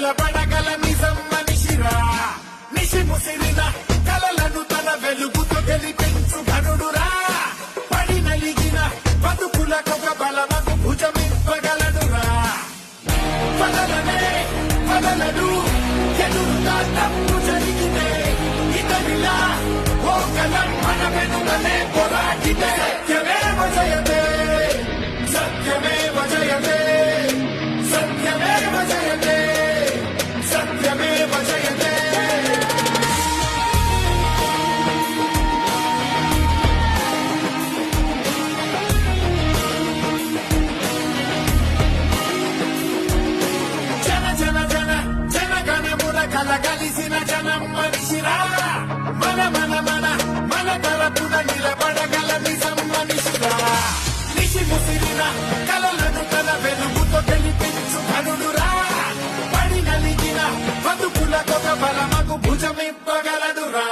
నిలబడగల నిజం మనిషిరా నిశి ముసిరిన కలలను తన వెలుగుతో గెలిపించు ఘనుడురా పడి నలిగిన బతుకులకొక బలమకు భుజమివ్వగలడురా వదలడు ఎదురుగా తప్పు జరిగితే ఇతనిలా ఓ కలం మన వెనుకనే పోరాడితే సత్యమేవ జయతే సత్యమేవ జయతే సత్యమేవ జయతే సత్యమేవ జయతే కలగలిసిన జనం మనిషిరా మన మన మన మన తరపున నిలబడగల నిజం మనిషిరా నిశి ముసిరిన కలలను తన వెలుగుతో గెలిపించు ఘనుడురా పడి నలిగిన బతుకులకొక బలమకు భుజమివ్వగలడురా